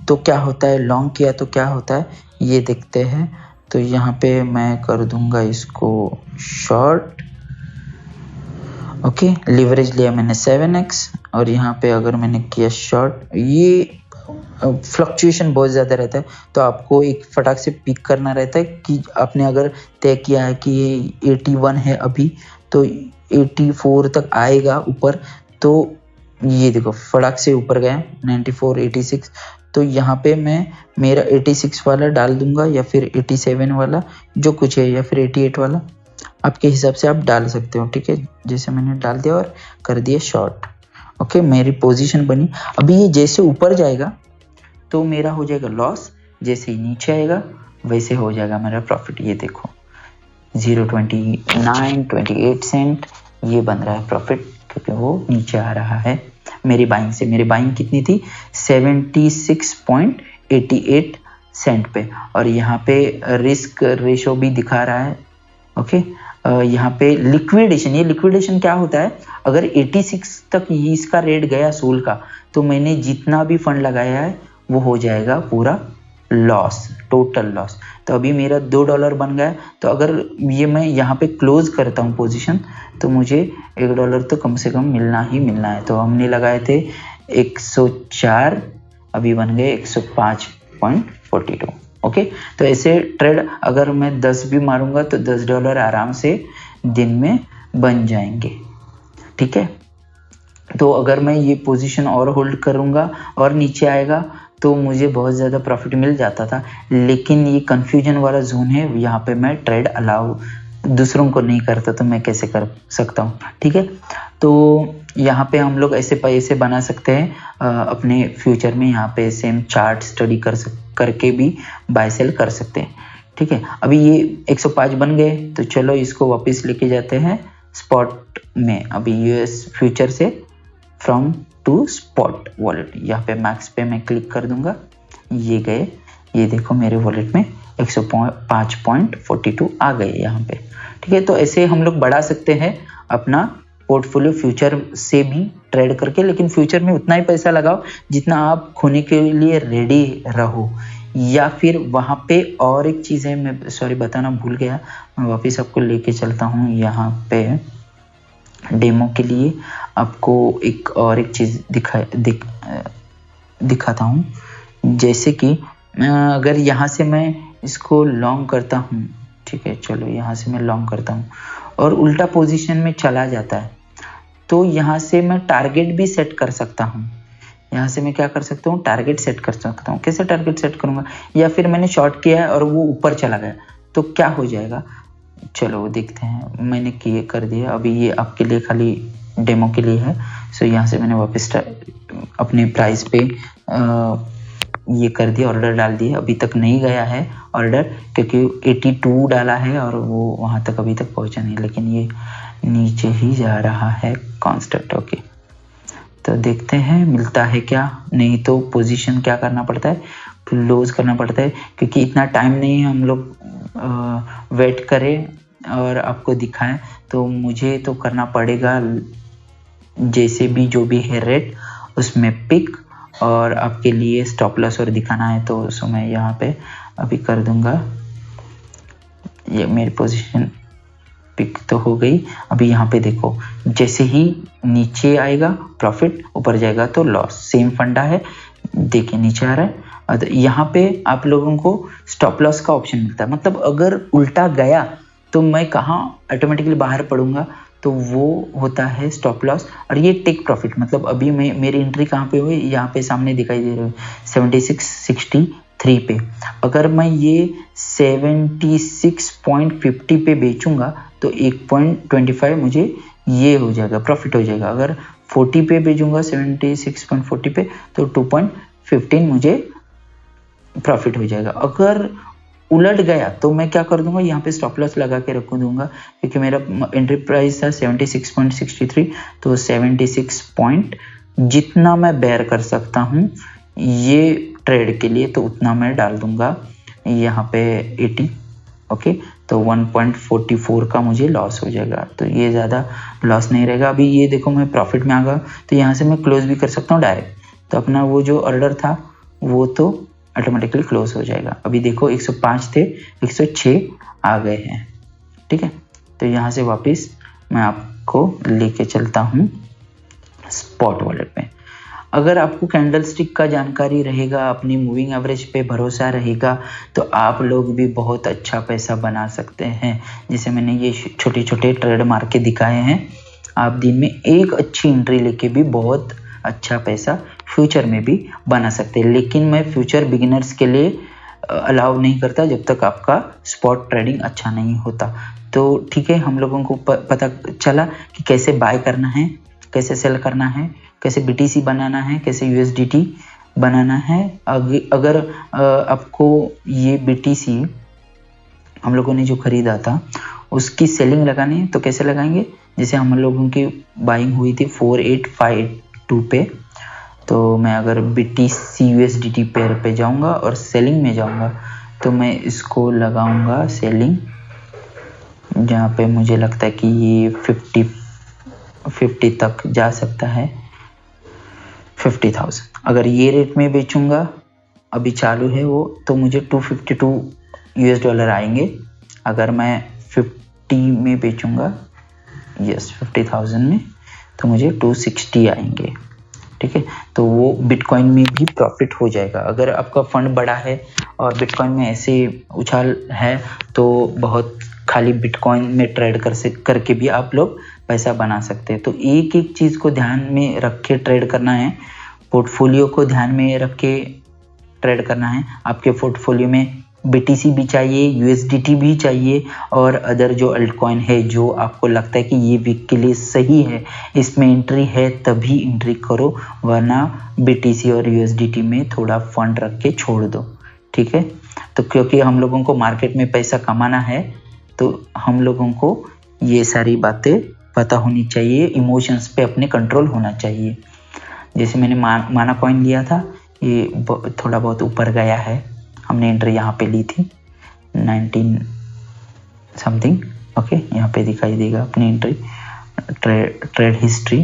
तो क्या होता है, लॉन्ग किया तो क्या होता है, ये देखते हैं। तो यहाँ पे मैं कर दूंगा इसको शॉर्ट। ओके, लीवरेज लिया मैंने 7x, और यहाँ पे अगर मैंने किया शॉर्ट, ये फ्लक्चुएशन बहुत ज़्यादा रहता है, तो आपको एक फटाक से पिक करना रहता है कि आपने अगर तय किया है कि ये 81 है अभी, तो 84 तक आएगा ऊपर, तो ये देखो फटाक से ऊपर गया 94, 86। तो यहाँ पे मैं मेरा 86 वाला डाल दूंगा, या फिर 87 वाला जो कुछ है, या फिर 88 वाला, आपके हिसाब से आप डाल सकते हो। ठीक है, जैसे मैंने डाल दिया और कर दिया शॉर्ट। ओके, मेरी पोजीशन बनी। अभी ये जैसे ऊपर जाएगा तो मेरा हो जाएगा लॉस, जैसे ही नीचे आएगा वैसे हो जाएगा मेरा प्रॉफिट। ये देखो 0.2928 सेंट ये बन रहा है प्रॉफिट, क्योंकि वो नीचे आ रहा है मेरी बाइंग से। मेरी बाइंग कितनी थी, 76.88 सेंट पे, और यहाँ पे रिस्क रेशो भी दिखा रहा है। ओके, यहाँ पे लिक्विडेशन, ये लिक्विडेशन क्या होता है, अगर 86 तक इसका रेट गया सोल का, तो मैंने जितना भी फंड लगाया है वो हो जाएगा पूरा लॉस, टोटल लॉस। तो अभी मेरा $2 बन गया। तो अगर ये मैं यहाँ पे क्लोज करता हूँ पोजीशन, तो मुझे $1 तो कम से कम मिलना ही मिलना है। तो हमने लगाए थे 104, अभी बन गए 105.42। ओके, तो ऐसे ट्रेड अगर मैं 10 भी मारूंगा तो $10 आराम से दिन में बन जाएंगे। ठीक है, तो अगर मैं ये पोजीशन और होल्ड करूंगा और नीचे आएगा तो मुझे बहुत ज़्यादा प्रॉफिट मिल जाता था, लेकिन ये कंफ्यूजन वाला जोन है, यहाँ पे मैं ट्रेड अलाउ दूसरों को नहीं करता, तो मैं कैसे कर सकता हूँ। ठीक है, तो यहाँ पे हम लोग ऐसे पैसे बना सकते हैं अपने फ्यूचर में। यहाँ पे सेम चार्ट स्टडी करके भी बाय सेल कर सकते हैं। ठीक है, अभी ये 105 बन गए, तो चलो इसको वापस लेके जाते हैं स्पॉट में। अभी यूएस फ्यूचर से फ्रॉम टू स्पॉट वॉलेट, यहाँ पे मैक्स पे मैं क्लिक कर दूंगा, ये गए, ये देखो मेरे वॉलेट में 105.42 आ गए यहाँ पे। ठीक है, तो ऐसे हम लोग बढ़ा सकते हैं अपना पोर्टफोलियो फ्यूचर से भी ट्रेड करके, लेकिन फ्यूचर में उतना ही पैसा लगाओ जितना आप खोने के लिए रेडी रहो। या फिर वहाँ पे और एक चीज़ है, मैं सॉरी बताना भूल गया, मैं वापस आपको लेके चलता हूँ यहाँ पे डेमो के लिए। आपको एक और एक चीज़ दिखाता हूँ, जैसे कि अगर यहाँ से मैं इसको लॉन्ग करता हूँ, ठीक है, चलो यहाँ से मैं लॉन्ग करता हूँ और उल्टा पोजीशन में चला जाता है, तो यहाँ से मैं टारगेट भी सेट कर सकता हूँ। यहाँ से मैं क्या कर सकता हूँ, टारगेट सेट कर सकता हूँ। कैसे टारगेट सेट करूँगा, या फिर मैंने शॉर्ट किया है और वो ऊपर चला गया तो क्या हो जाएगा, चलो देखते हैं। मैंने किए कर दिया, अभी ये आपके लिए खाली डेमो के लिए है। सो यहाँ से मैंने वापस अपने प्राइस पे ये कर दिया, ऑर्डर डाल दिया। अभी तक नहीं गया है ऑर्डर, क्योंकि 82 डाला है और वो वहाँ तक अभी तक पहुँचा नहीं, लेकिन ये नीचे ही जा रहा है कांस्टेंट। ओके, तो देखते हैं मिलता है क्या, नहीं तो पोजीशन क्या करना पड़ता है, क्लोज करना पड़ता है, क्योंकि इतना टाइम नहीं है हम लोग वेट करें और आपको दिखाएं। तो मुझे तो करना पड़ेगा जैसे भी जो भी है रेट उसमें पिक, और आपके लिए स्टॉप लॉस और दिखाना है, तो सो मैं यहाँ पे अभी कर दूंगा। ये मेरी पोजीशन पिक तो हो गई। अभी यहाँ पे देखो, जैसे ही नीचे आएगा प्रॉफिट, ऊपर जाएगा तो लॉस। सेम फंडा है, देखिए नीचे आ रहा है। यहाँ पे आप लोगों को स्टॉप लॉस का ऑप्शन मिलता है, मतलब अगर उल्टा गया तो मैं कहाँ ऑटोमेटिकली बाहर पड़ूंगा, तो वो होता है स्टॉप लॉस। और ये टेक प्रॉफिट, मतलब अभी मेरी एंट्री कहाँ पे हुई, यहाँ पे सामने दिखाई दे रही है 76.63 पे। अगर मैं ये 76.50 पे बेचूंगा तो 1.25 मुझे ये हो जाएगा, प्रॉफिट हो जाएगा। अगर 40 पे बेचूंगा 76.40 पे तो 2.15 मुझे प्रॉफिट हो जाएगा। अगर उलट गया तो मैं क्या कर दूंगा, यहाँ पे स्टॉप लॉस लगा के रख दूंगा, क्योंकि मेरा एंट्री प्राइस था 76.63, तो 76 पॉइंट जितना मैं बेयर कर सकता हूँ ये ट्रेड के लिए, तो उतना मैं डाल दूंगा यहाँ पे 80। ओके, तो 1.44 का मुझे लॉस हो जाएगा, तो ये ज़्यादा लॉस नहीं रहेगा। अभी ये देखो मैं प्रॉफिट में आ गया, तो यहाँ से मैं क्लोज भी कर सकता हूँ डायरेक्ट, तो अपना वो जो ऑर्डर था वो तो ऑटोमेटिकली क्लोज हो जाएगा। अभी देखो 105 थे, 106 आ गए हैं, ठीक है। तो यहाँ से वापस मैं आपको लेके चलता हूँ स्पॉट वॉलेट में। अगर आपको कैंडल स्टिक का जानकारी रहेगा, अपनी मूविंग एवरेज पे भरोसा रहेगा, तो आप लोग भी बहुत अच्छा पैसा बना सकते हैं। जैसे मैंने ये छोटे छोटे ट्रेड मार के दिखाए हैं, आप दिन में एक अच्छी एंट्री लेके भी बहुत अच्छा पैसा फ्यूचर में भी बना सकते हैं। लेकिन मैं फ्यूचर बिगिनर्स के लिए अलाउ नहीं करता जब तक आपका स्पॉट ट्रेडिंग अच्छा नहीं होता। तो ठीक है, हम लोगों को पता चला कि कैसे बाय करना है, कैसे सेल करना है, कैसे BTC बनाना है, कैसे USDT बनाना है। अगर आपको ये BTC हम लोगों ने जो खरीदा था उसकी सेलिंग लगानी है तो कैसे लगाएंगे, जैसे हम लोगों की बाइंग हुई थी 4852 पे, तो मैं अगर BTC USDT पेयर पे जाऊंगा और सेलिंग में जाऊंगा तो मैं इसको लगाऊंगा सेलिंग, जहाँ पे मुझे लगता है कि ये 50 तक जा सकता है, 50,000। अगर ये रेट में बेचूंगा, अभी चालू है वो, तो मुझे $252 आएंगे। अगर मैं 50 में बेचूंगा, यस 50,000 में, तो मुझे 260 आएंगे, ठीक है। तो वो बिटकॉइन में भी प्रॉफिट हो जाएगा। अगर आपका फंड बड़ा है और बिटकॉइन में ऐसे उछाल है तो बहुत खाली बिटकॉइन में ट्रेड करके भी आप लोग पैसा बना सकते हैं। तो एक एक चीज़ को ध्यान में रख के ट्रेड करना है, पोर्टफोलियो को ध्यान में रख के ट्रेड करना है। आपके पोर्टफोलियो में BTC भी चाहिए, USDT भी चाहिए, और अदर जो अल्टकॉइन है जो आपको लगता है कि ये वीक के लिए सही है, इसमें एंट्री है, तभी एंट्री करो, वरना BTC और USDT में थोड़ा फंड रख के छोड़ दो, ठीक है। तो क्योंकि हम लोगों को मार्केट में पैसा कमाना है तो हम लोगों को ये सारी बातें पता होनी चाहिए, इमोशंस पे अपने कंट्रोल होना चाहिए। जैसे मैंने माना कॉइन लिया था, ये थोड़ा बहुत ऊपर गया है, हमने एंट्री यहाँ पे ली थी 19 समथिंग, ओके, यहाँ पे दिखाई देगा अपनी एंट्री, ट्रेड हिस्ट्री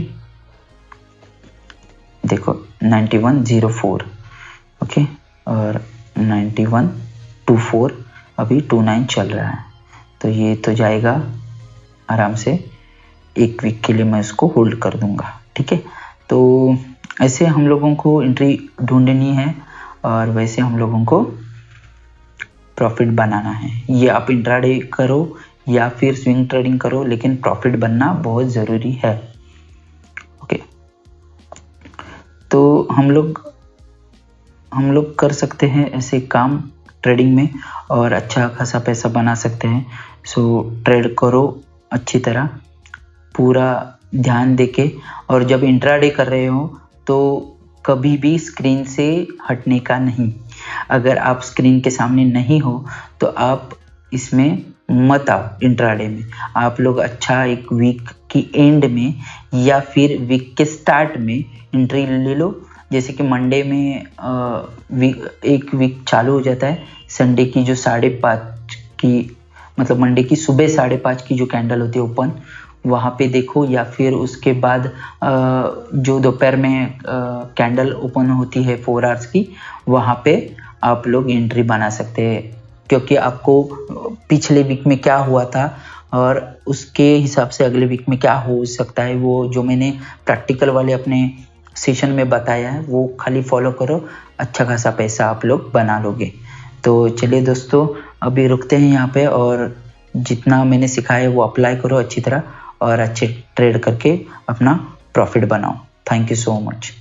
देखो 9104, ओके, और 9124, अभी 29 चल रहा है, तो ये तो जाएगा आराम से, एक वीक के लिए मैं इसको होल्ड कर दूंगा, ठीक है। तो ऐसे हम लोगों को एंट्री ढूंढनी है और वैसे हम लोगों को प्रॉफिट बनाना है। ये आप इंट्राडे करो या फिर स्विंग ट्रेडिंग करो, लेकिन प्रॉफिट बनना बहुत ज़रूरी है, ओके। तो हम लोग कर सकते हैं ऐसे काम ट्रेडिंग में और अच्छा खासा पैसा बना सकते हैं। सो ट्रेड करो अच्छी तरह, पूरा ध्यान देके, और जब इंट्राडे कर रहे हो तो कभी भी स्क्रीन से हटने का नहीं। अगर आप स्क्रीन के सामने नहीं हो तो आप इसमें मत आओ इंट्राडे में। आप लोग अच्छा एक वीक की एंड में या फिर वीक के स्टार्ट में एंट्री ले लो। जैसे कि मंडे में एक वीक चालू हो जाता है, संडे की जो 5:30 की, मतलब मंडे की सुबह 5:30 की जो कैंडल होती है ओपन, वहाँ पे देखो, या फिर उसके बाद जो दोपहर में कैंडल ओपन होती है 4 आवर्स की, वहाँ पे आप लोग एंट्री बना सकते हैं। क्योंकि आपको पिछले वीक में क्या हुआ था और उसके हिसाब से अगले वीक में क्या हो सकता है, वो जो मैंने प्रैक्टिकल वाले अपने सेशन में बताया है वो खाली फॉलो करो, अच्छा खासा पैसा आप लोग बना लोगे। तो चलिए दोस्तों, अभी रुकते हैं यहाँ पे, और जितना मैंने सिखाया है वो अप्लाई करो अच्छी तरह और अच्छे ट्रेड करके अपना प्रॉफिट बनाओ। Thank you so much.